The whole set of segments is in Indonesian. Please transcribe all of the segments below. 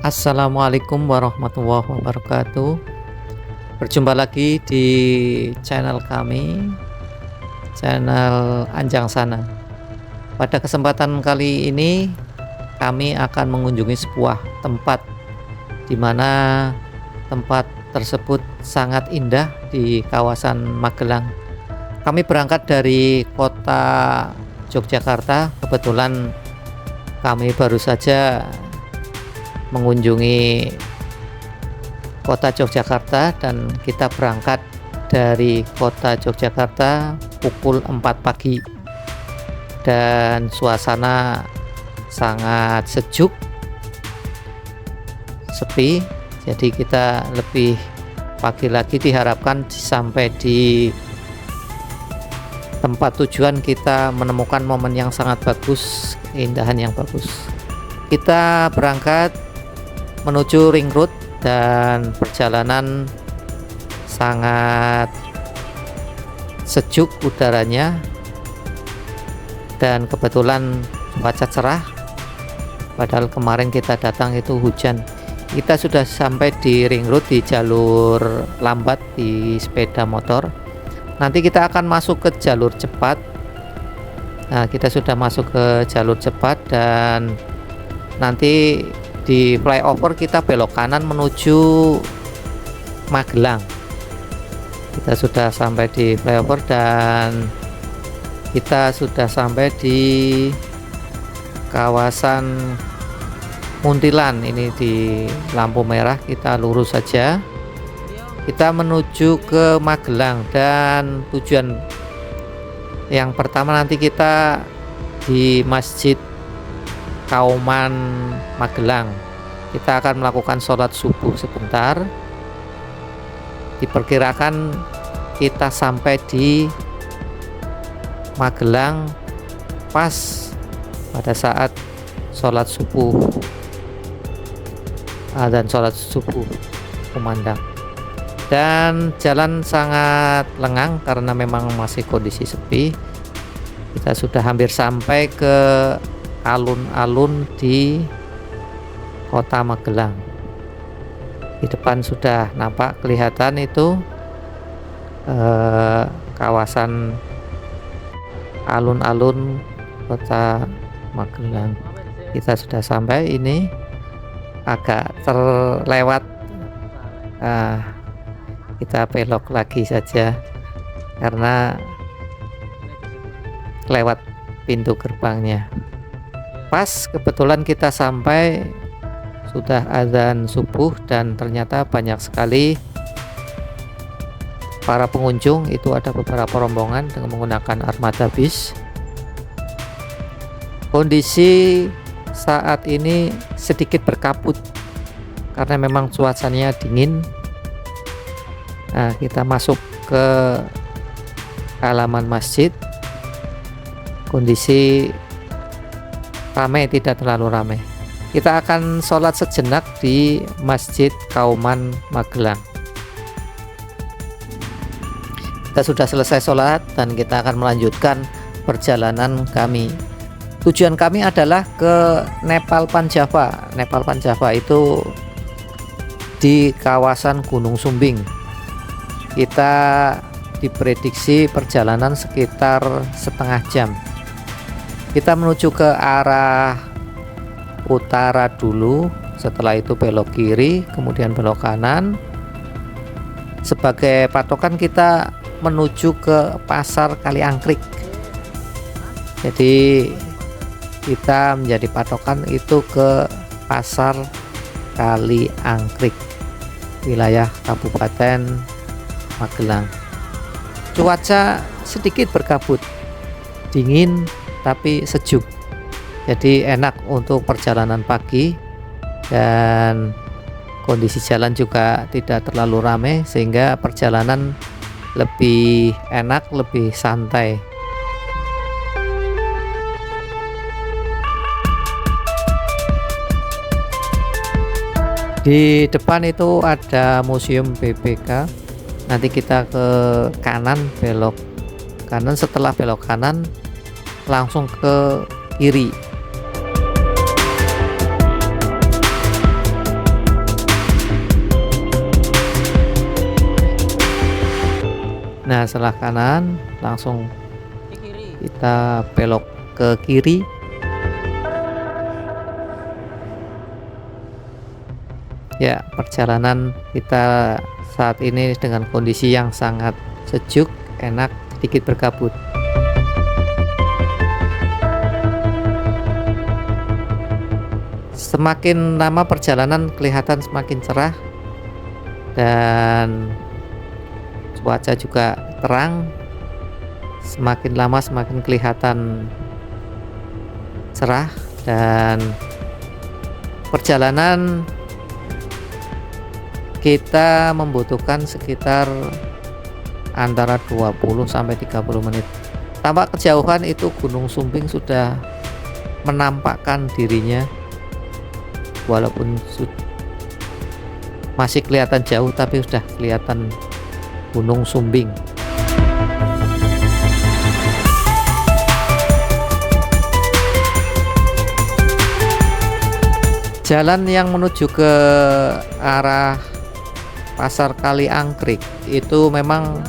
Assalamualaikum warahmatullahi wabarakatuh. Berjumpa lagi di channel kami, channel Anjang Sana. Pada kesempatan kali ini kami akan mengunjungi sebuah tempat di mana tempat tersebut sangat indah di kawasan Magelang. Kami berangkat dari kota Yogyakarta. Kebetulan kami baru saja mengunjungi kota Yogyakarta dan kita berangkat dari kota Yogyakarta pukul 4 pagi dan suasana sangat sejuk, sepi. Jadi kita lebih pagi lagi, diharapkan sampai di tempat tujuan kita menemukan momen yang sangat bagus, keindahan yang bagus. Kita berangkat menuju ring road dan perjalanan sangat sejuk udaranya, dan kebetulan cuaca cerah, padahal kemarin kita datang itu hujan. Kita sudah sampai di ring road di jalur lambat di sepeda motor. Nanti kita akan masuk ke jalur cepat. Nah, kita sudah masuk ke jalur cepat dan nanti di flyover kita belok kanan menuju Magelang. Kita sudah sampai di flyover dan kita sudah sampai di kawasan Muntilan. Ini di lampu merah, kita lurus saja. Kita menuju ke Magelang dan tujuan yang pertama nanti kita di Masjid Kauman Magelang. Kita akan melakukan sholat subuh sebentar. Diperkirakan kita sampai di Magelang pas pada saat sholat subuh dan sholat subuh kumandang. Dan jalan sangat lengang karena memang masih kondisi sepi. Kita sudah hampir sampai ke alun-alun di kota Magelang. Di depan sudah nampak kelihatan itu kawasan alun-alun kota Magelang. Kita sudah sampai, ini agak terlewat, kita belok lagi saja karena lewat pintu gerbangnya. Pas kebetulan kita sampai sudah azan subuh dan ternyata banyak sekali para pengunjung. Itu ada beberapa rombongan dengan menggunakan armada bis. Kondisi saat ini sedikit berkabut karena memang cuacanya dingin. Nah, kita masuk ke halaman masjid. Kondisi ramai, tidak terlalu ramai. Kita akan sholat sejenak di Masjid Kauman Magelang. Kita sudah selesai sholat dan kita akan melanjutkan perjalanan kami. Tujuan kami adalah ke Nepal Panjava. Nepal Panjava itu di kawasan Gunung Sumbing. Kita diprediksi perjalanan sekitar setengah jam. Kita menuju ke arah utara dulu, setelah itu belok kiri, kemudian belok kanan. Sebagai patokan kita menuju ke pasar Kaliangkrik. Jadi kita menjadi patokan itu ke pasar Kaliangkrik, wilayah Kabupaten Magelang. Cuaca sedikit berkabut, dingin tapi sejuk, jadi enak untuk perjalanan pagi, dan kondisi jalan juga tidak terlalu ramai sehingga perjalanan lebih enak, lebih santai. Di depan itu ada museum BBK. Nanti kita ke kanan, belok kanan. Setelah belok kanan langsung ke kiri. Nah, setelah kanan langsung kita belok ke kiri. Ya, perjalanan kita saat ini dengan kondisi yang sangat sejuk, enak, sedikit berkabut. Semakin lama perjalanan kelihatan semakin cerah dan cuaca juga terang. Semakin lama semakin kelihatan cerah dan perjalanan kita membutuhkan sekitar antara 20 sampai 30 menit. Tampak kejauhan itu Gunung Sumbing sudah menampakkan dirinya, walaupun masih kelihatan jauh tapi sudah kelihatan Gunung Sumbing. Jalan yang menuju ke arah Pasar Kaliangkrik itu memang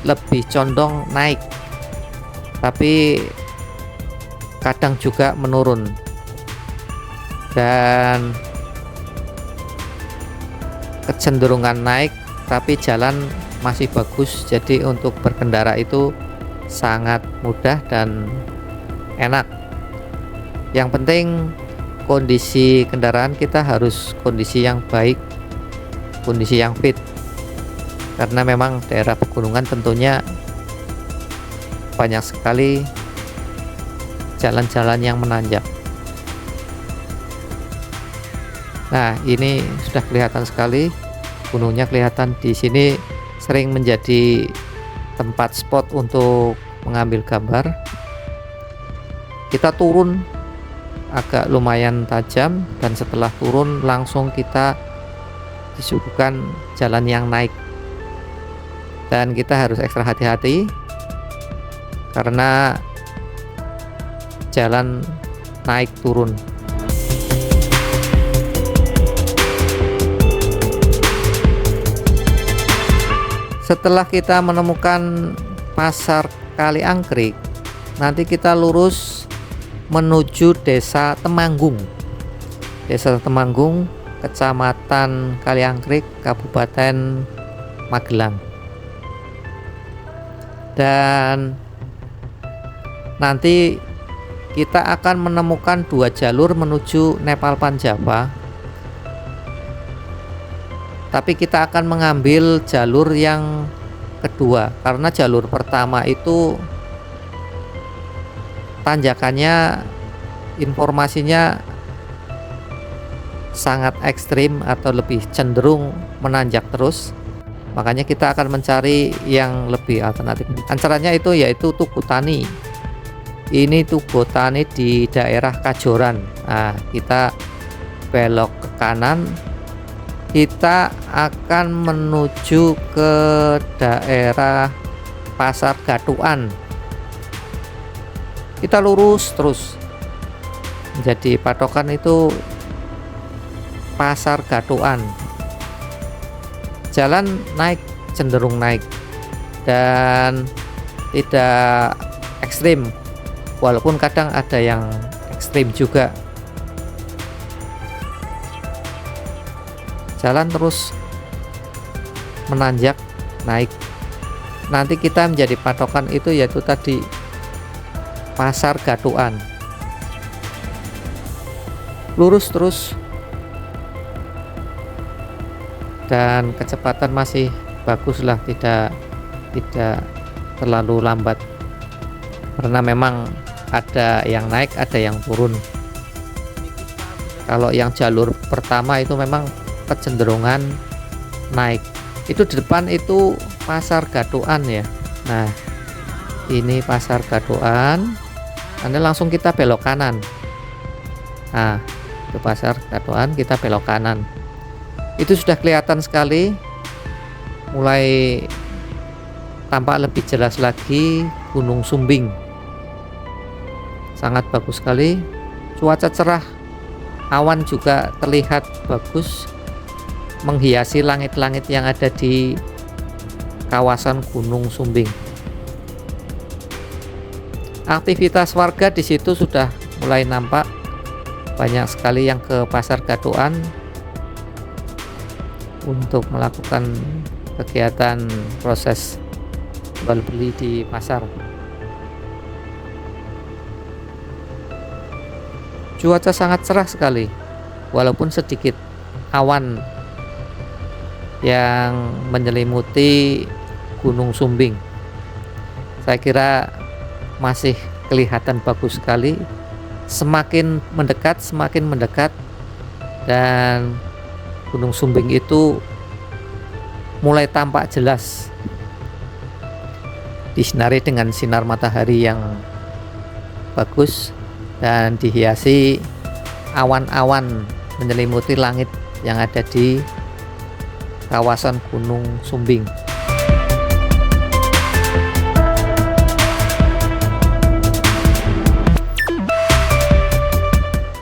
lebih condong naik, tapi kadang juga menurun. Dan kecenderungan naik, tapi jalan masih bagus, jadi untuk berkendara itu sangat mudah dan enak. Yang penting kondisi kendaraan kita harus kondisi yang baik, kondisi yang fit, karena memang daerah pegunungan tentunya banyak sekali jalan-jalan yang menanjak. Nah, ini sudah kelihatan sekali gunungnya, kelihatan di sini sering menjadi tempat spot untuk mengambil gambar. Kita turun agak lumayan tajam dan setelah turun langsung kita disuguhkan jalan yang naik, dan kita harus ekstra hati-hati karena jalan naik turun. Setelah kita menemukan Pasar Kaliangkrik, nanti kita lurus menuju Desa Temanggung. Desa Temanggung, Kecamatan Kaliangkrik, Kabupaten Magelang. Dan nanti kita akan menemukan 2 jalur menuju Nepal Panjava. Tapi kita akan mengambil jalur yang kedua, karena jalur pertama itu tanjakannya, informasinya sangat ekstrim atau lebih cenderung menanjak terus. Makanya kita akan mencari yang lebih alternatif. Ancarannya itu yaitu Tugu Tani. Ini Tugu Tani di daerah Kajoran. Nah, kita belok ke kanan, kita akan menuju ke daerah Pasar Gatuan. Kita lurus terus, jadi patokan itu Pasar Gatuan. Jalan naik, cenderung naik dan tidak ekstrim, walaupun kadang ada yang ekstrim juga. Jalan terus menanjak naik. Nanti kita menjadi patokan itu yaitu tadi Pasar Gatuan. Lurus terus dan kecepatan masih bagus lah, tidak terlalu lambat, karena memang ada yang naik ada yang turun. Kalau yang jalur pertama itu memang kecenderungan naik. Itu di depan itu Pasar Gatuan ya. Nah, ini Pasar Gatuan. Anda langsung kita belok kanan. Nah, itu Pasar Gatuan, kita belok kanan. Itu sudah kelihatan sekali, mulai tampak lebih jelas lagi Gunung Sumbing. Sangat bagus sekali, cuaca cerah, awan juga terlihat bagus menghiasi langit-langit yang ada di kawasan Gunung Sumbing. Aktivitas warga di situ sudah mulai nampak, banyak sekali yang ke Pasar Gadokan untuk melakukan kegiatan proses jual beli di pasar. Cuaca sangat cerah sekali, walaupun sedikit awan yang menyelimuti Gunung Sumbing. Saya kira masih kelihatan bagus sekali. Semakin mendekat dan Gunung Sumbing itu mulai tampak jelas disinari dengan sinar matahari yang bagus dan dihiasi awan-awan menyelimuti langit yang ada di kawasan Gunung Sumbing.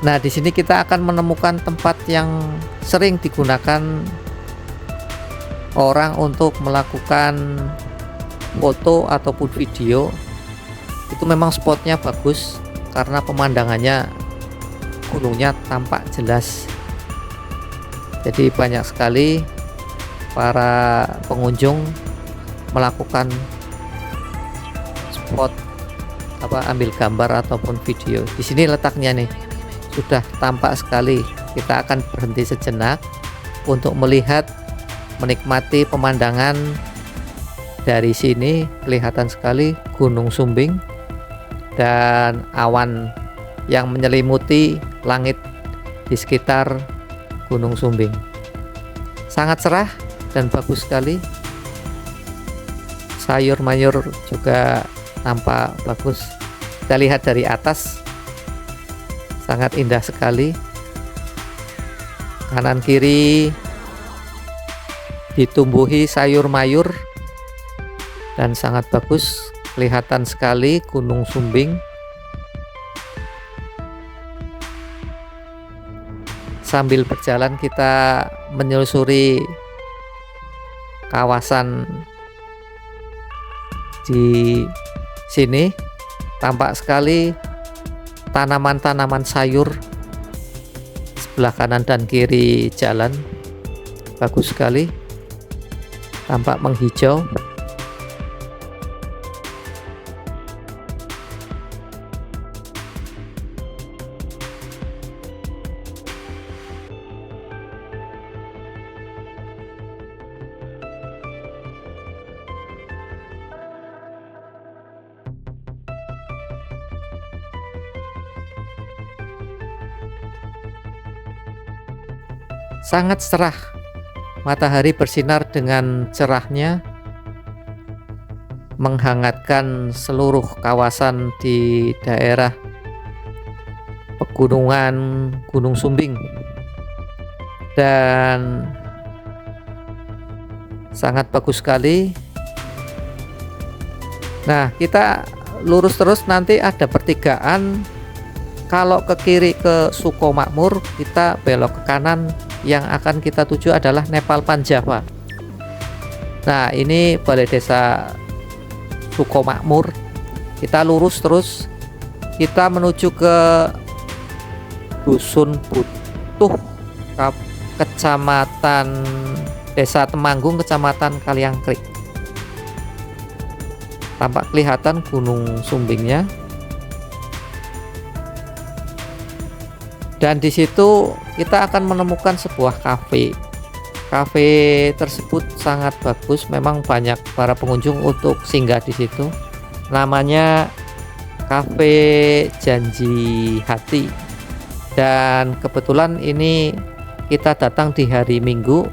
Nah, di sini kita akan menemukan tempat yang sering digunakan orang untuk melakukan foto ataupun video. Itu memang spotnya bagus karena pemandangannya, gunungnya tampak jelas. Jadi banyak sekali para pengunjung melakukan spot ambil gambar ataupun video. Di sini letaknya nih sudah tampak sekali. Kita akan berhenti sejenak untuk melihat, menikmati pemandangan. Dari sini kelihatan sekali Gunung Sumbing dan awan yang menyelimuti langit di sekitar Gunung Sumbing. Sangat cerah dan bagus sekali. Sayur mayur juga nampak bagus. Kita lihat dari atas, sangat indah sekali. Kanan kiri ditumbuhi sayur mayur dan sangat bagus. Kelihatan sekali Gunung Sumbing. Sambil berjalan kita menyusuri kawasan di sini, tampak sekali tanaman-tanaman sayur sebelah kanan dan kiri jalan. Bagus sekali, tampak menghijau. Sangat cerah, matahari bersinar dengan cerahnya, menghangatkan seluruh kawasan di daerah pegunungan Gunung Sumbing, dan sangat bagus sekali. Nah, kita lurus terus, nanti ada pertigaan. Kalau ke kiri ke Sukomakmur, kita belok ke kanan. Yang akan kita tuju adalah Nepal Panjava. Nah, ini balai desa Sukomakmur. Kita lurus terus, kita menuju ke Dusun Butuh, Kecamatan Desa Temanggung, Kecamatan Kaliangkrik. Tampak kelihatan Gunung Sumbingnya. Dan di situ kita akan menemukan sebuah kafe. Kafe tersebut sangat bagus, memang banyak para pengunjung untuk singgah di situ. Namanya Kafe Janji Hati. Dan kebetulan ini kita datang di hari Minggu.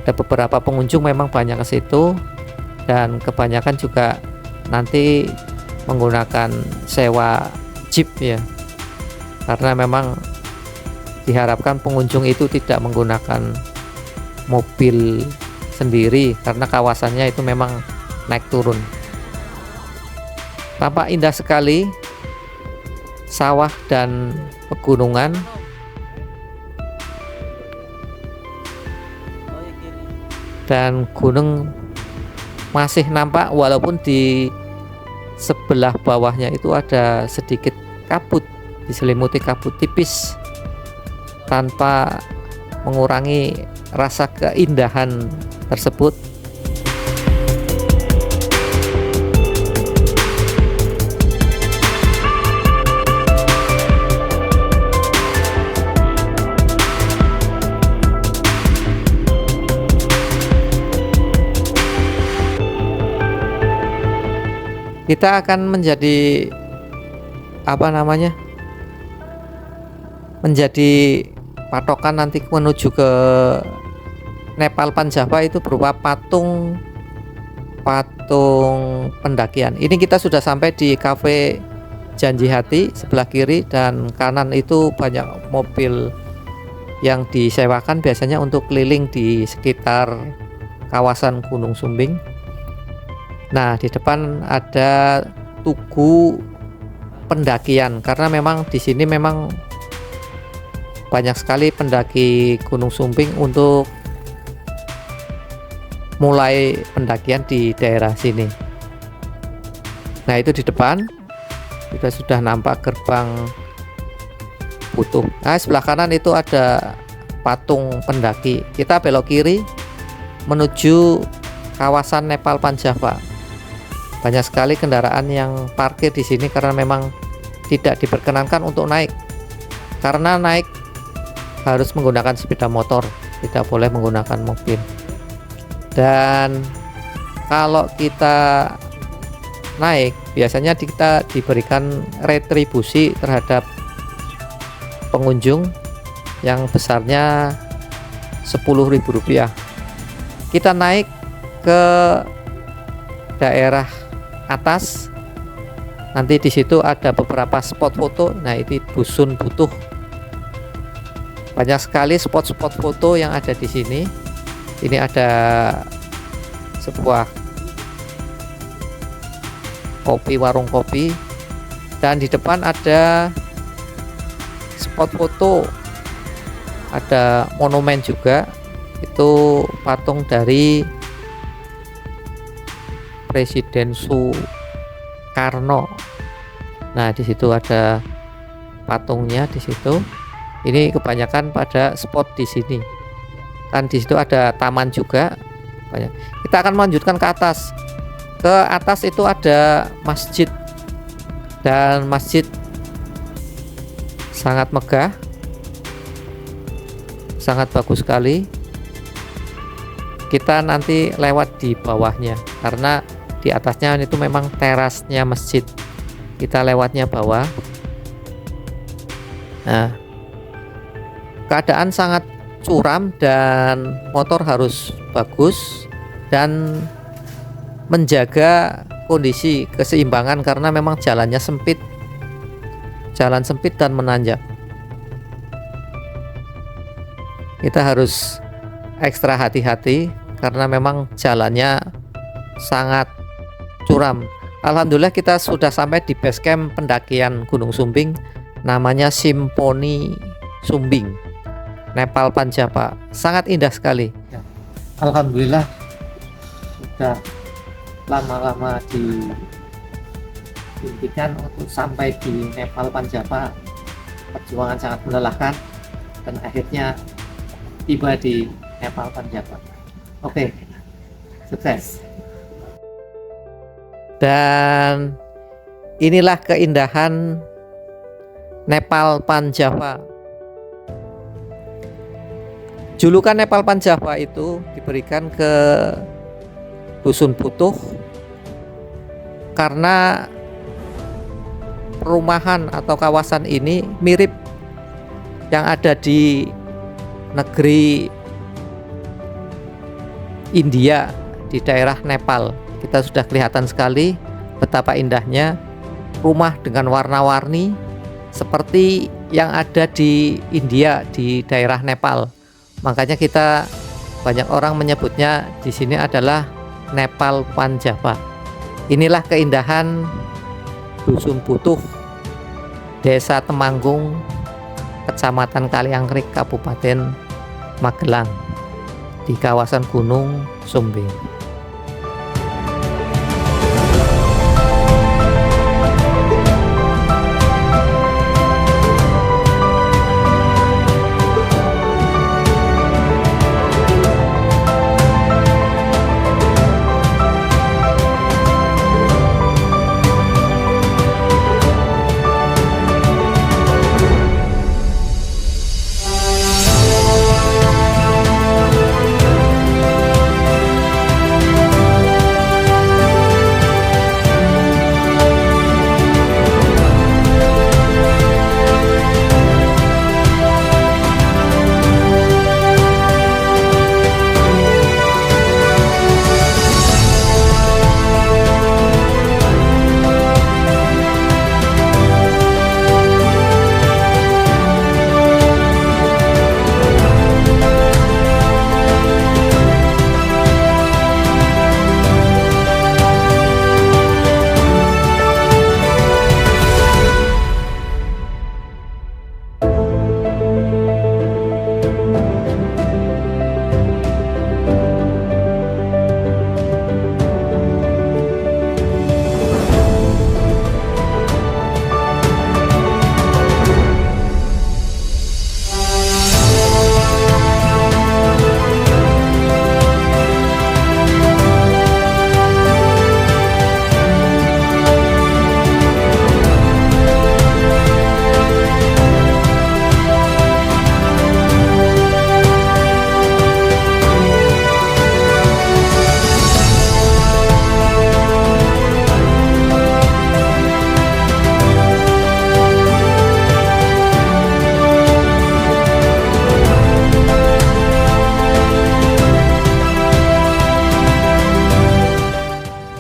Ada beberapa pengunjung memang banyak ke situ, dan kebanyakan juga nanti menggunakan sewa jeep ya, karena memang diharapkan pengunjung itu tidak menggunakan mobil sendiri karena kawasannya itu memang naik turun. Tampak indah sekali sawah dan pegunungan. dan gunung masih nampak walaupun di sebelah bawahnya itu ada sedikit kabut, diselimuti kabut tipis, tanpa mengurangi rasa keindahan tersebut. Kita akan menjadi menjadi patokan nanti menuju ke Nepal Panjava itu berupa patung pendakian. Ini kita sudah sampai di Cafe Janji Hati, sebelah kiri dan kanan itu banyak mobil yang disewakan biasanya untuk keliling di sekitar kawasan Gunung Sumbing. Nah, di depan ada tugu pendakian karena memang di sini memang banyak sekali pendaki Gunung Sumbing untuk mulai pendakian di daerah sini. Nah, itu di depan kita sudah nampak gerbang Butuh. Nah, sebelah kanan itu ada patung pendaki. Kita belok kiri menuju kawasan Nepal Panjava. Banyak sekali kendaraan yang parkir di sini karena memang tidak diperkenankan untuk naik. Karena naik harus menggunakan sepeda motor, tidak boleh menggunakan mobil. Dan kalau kita naik, biasanya kita diberikan retribusi terhadap pengunjung yang besarnya Rp10.000. Kita naik ke daerah atas, nanti di situ ada beberapa spot foto. Nah, ini Dusun Butuh. Banyak sekali spot-spot foto yang ada di sini. Ini ada sebuah warung kopi, dan di depan ada spot foto, ada monumen juga, itu patung dari Presiden Soekarno. Nah, di situ ada patungnya di situ. Ini kebanyakan pada spot di sini. Kan di situ ada taman juga. Banyak. Kita akan melanjutkan ke atas. Ke atas itu ada masjid, dan masjid sangat megah, sangat bagus sekali. Kita nanti lewat di bawahnya karena di atasnya itu memang terasnya masjid. Kita lewatnya bawah. Nah, keadaan sangat curam dan motor harus bagus dan menjaga kondisi keseimbangan karena memang jalannya sempit, jalan sempit dan menanjak. Kita harus ekstra hati-hati karena memang jalannya sangat curam. Alhamdulillah kita sudah sampai di base camp pendakian Gunung Sumbing, namanya Simponi Sumbing, Nepal Panjava. Sangat indah sekali. Alhamdulillah sudah lama-lama diimpikan untuk sampai di Nepal Panjava. Perjuangan sangat melelahkan dan akhirnya tiba di Nepal Panjava. Oke, sukses. Dan inilah keindahan Nepal Panjava. Julukan Nepal Panjava itu diberikan ke Dusun Butuh karena perumahan atau kawasan ini mirip yang ada di negeri India, di daerah Nepal. Kita sudah kelihatan sekali betapa indahnya rumah dengan warna-warni seperti yang ada di India, di daerah Nepal. Makanya kita banyak orang menyebutnya di sini adalah Nepal Panjava. Inilah keindahan Dusun Butuh, Desa Temanggung, Kecamatan Kaliangkrik, Kabupaten Magelang. di kawasan Gunung Sumbing.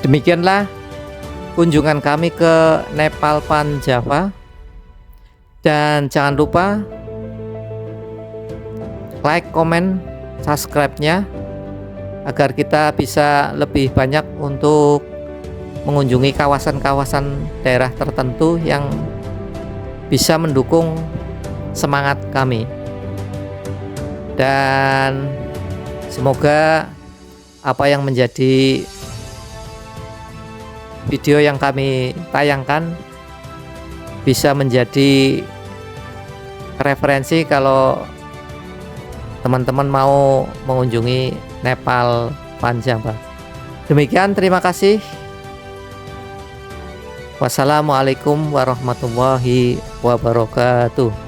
Demikianlah kunjungan kami ke Nepal Panjava, dan jangan lupa like, comment, subscribe-nya agar kita bisa lebih banyak untuk mengunjungi kawasan-kawasan daerah tertentu yang bisa mendukung semangat kami. Dan semoga apa yang menjadi video yang kami tayangkan bisa menjadi referensi kalau teman-teman mau mengunjungi Nepal Panjava. Demikian, terima kasih. Wassalamualaikum warahmatullahi wabarakatuh.